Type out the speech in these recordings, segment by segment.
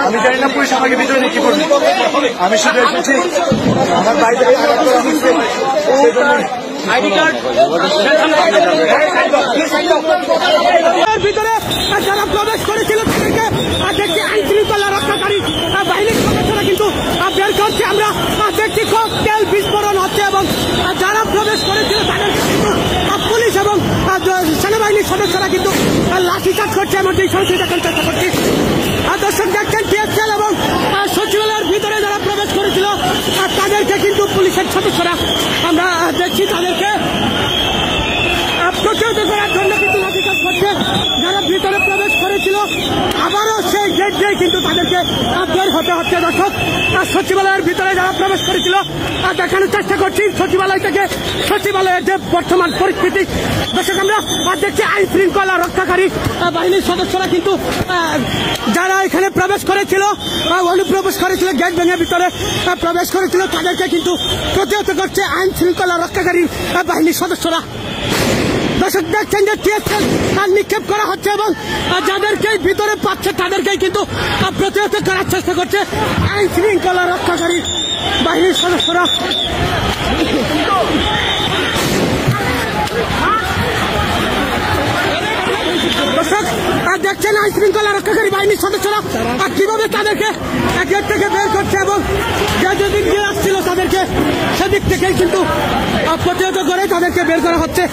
আমি জানি না পুলিশ আমাকে ভিতরে নিয়ে কি করবে। আমি শুধু এসেছি আমার বাড়িতে আইডি কার্ড ভিতরে যারা প্রবেশ করেছিল তাদেরকে দেখছি আইন শৃঙ্খলা রক্ষাকারী বাহিনীর সদস্যরা কিন্তু বের করছে। আমরা দেখছি ককটেল বিস্ফোরণ হচ্ছে এবং যারা প্রবেশ করেছিল তাদেরকে কিন্তু পুলিশ এবং সেনাবাহিনীর সদস্যরা কিন্তু লাঠিচার্জ করছে এমনটি সরাসরি দেখার চেষ্টা করছি। দর্শক দেখছেন টিএসএল এবং সচিবালয়ের ভিতরে যারা প্রবেশ করেছিল তাদেরকে কিন্তু পুলিশের সদস্যরা আমরা দেখছি তাদেরকে প্রতিহত করার জন্য কিন্তু লাঠিচার্জ করছে। যারা ভিতরে প্রবেশ করেছিল আবারও সেই গেট দিয়ে কিন্তু তাদেরকে বের হতে হচ্ছে। দর্শক সচিবালয়ের ভিতরে যারা প্রবেশ করেছিল দেখানোর চেষ্টা করছি সচিবালয় থেকে সচিবালয়ের যে বর্তমান পরিস্থিতি। দর্শক আমরা দেখছি আইন শৃঙ্খলা রক্ষাকারী বাহিনীর সদস্যরা কিন্তু যারা এখানে প্রবেশ করেছিল অনুপ্রবেশ করেছিল গেট ভেঙে ভিতরে প্রবেশ করেছিল তাদেরকে কিন্তু প্রতিহত করছে আইন শৃঙ্খলা রক্ষাকারী বাহিনীর সদস্যরা। দর্শক দেখছেন যে টিএসএল নিক্ষেপ করা হচ্ছে এবং যাদেরকেই ভিতরে পাচ্ছে তাদেরকেই কিন্তু প্রতিহত করার চেষ্টা করছে আইন শৃঙ্খলা রক্ষাকারী বাহিনীর সদস্যরা। দর্শক দেখছেন আইন শৃঙ্খলা রক্ষাকারী বাহিনীর সদস্যরা কিভাবে তাদেরকে গেট থেকে বের করছে এবং যেদিক দিয়ে আসছিল তাদেরকে সেদিক থেকেই কিন্তু প্রতিহত করে তাদেরকে বের করা হচ্ছে।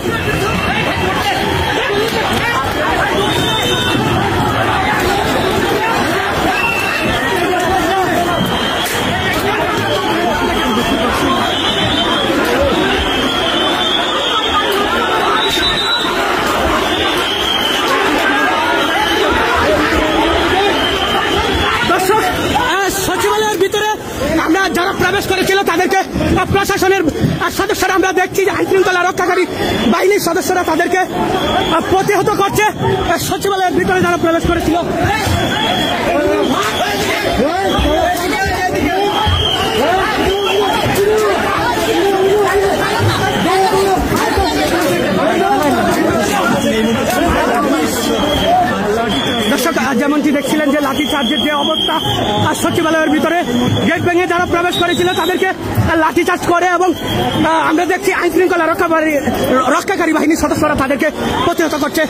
সচিবালয়ের ভিতরে আমরা যারা প্রবেশ করেছিল তাদেরকে প্রশাসনের সদস্যরা আমরা দেখছি যে আইন শৃঙ্খলা রক্ষাকারী বাহিনীর সদস্যরা তাদেরকে প্রতিহত করছে। সচিবালয়ের ভিতরে যারা প্রবেশ করেছিল দর্শক যেমনটি দেখছিলেন যে লাঠি চার্জের যে অবস্থা সচিবালয়ের ভিতরে গেট ভেঙে যারা প্রবেশ করেছিল তাদেরকে লাঠিচার্জ করে এবং আমরা দেখছি আইন শৃঙ্খলা রক্ষাকারী বাহিনীর সদস্যরা তাদেরকে প্রতিহত করছে।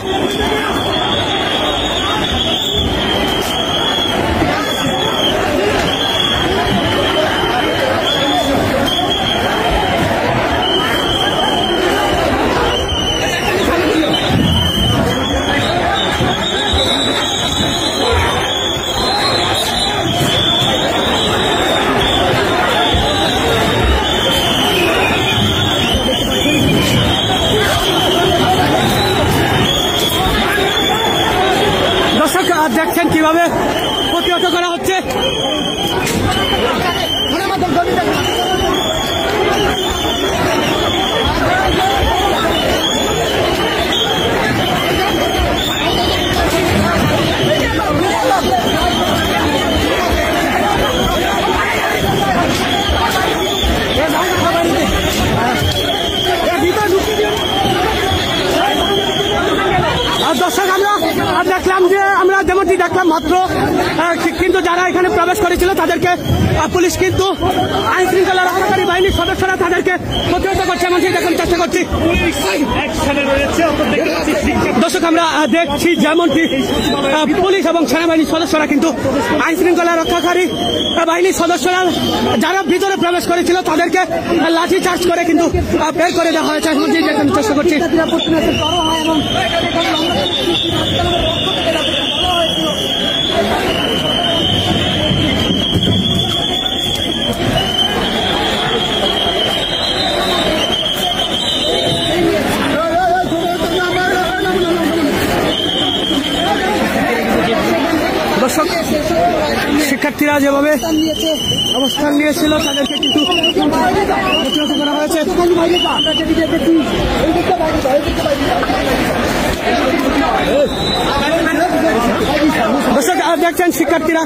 দেখছেন কিভাবে প্রতিহত করা হচ্ছে। দর্শক আমরা দেখলাম যে আমরা যেমনটি দেখলাম মাত্র কিন্তু যারা এখানে প্রবেশ করেছিল তাদেরকে পুলিশ কিন্তু আইন শৃঙ্খলা রক্ষাকারী বাহিনীর সদস্যরা তাদেরকে প্রতিহত করছে এমনটি দেখার চেষ্টা করছি। দর্শক আমরা দেখছি যেমনটি পুলিশ এবং সেনাবাহিনীর সদস্যরা কিন্তু আইন শৃঙ্খলা রক্ষাকারী বাহিনীর সদস্যরা যারা ভিতরে প্রবেশ করেছিল তাদেরকে লাঠি চার্জ করে কিন্তু বের করে দেওয়া হয়েছে এমনটি দেখার চেষ্টা করছি। দর্শক শিক্ষার্থীরা যেভাবে অবস্থান নিয়েছিল তাদেরকে কিন্তু প্রতিহত করা হয়েছে। দর্শক দেখছেন শিক্ষার্থীরা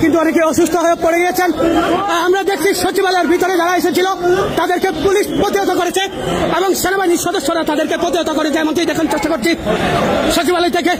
কিন্তু অনেকে অসুস্থ হয়ে পড়ে গিয়েছেন। আমরা দেখছি সচিবালয়ের ভিতরে যারা এসেছিল তাদেরকে পুলিশ প্রতিহত করেছে এবং সেনাবাহিনীর সদস্যরা তাদেরকে প্রতিহত করেছে এমনটি দেখার চেষ্টা করছি সচিবালয় থেকে।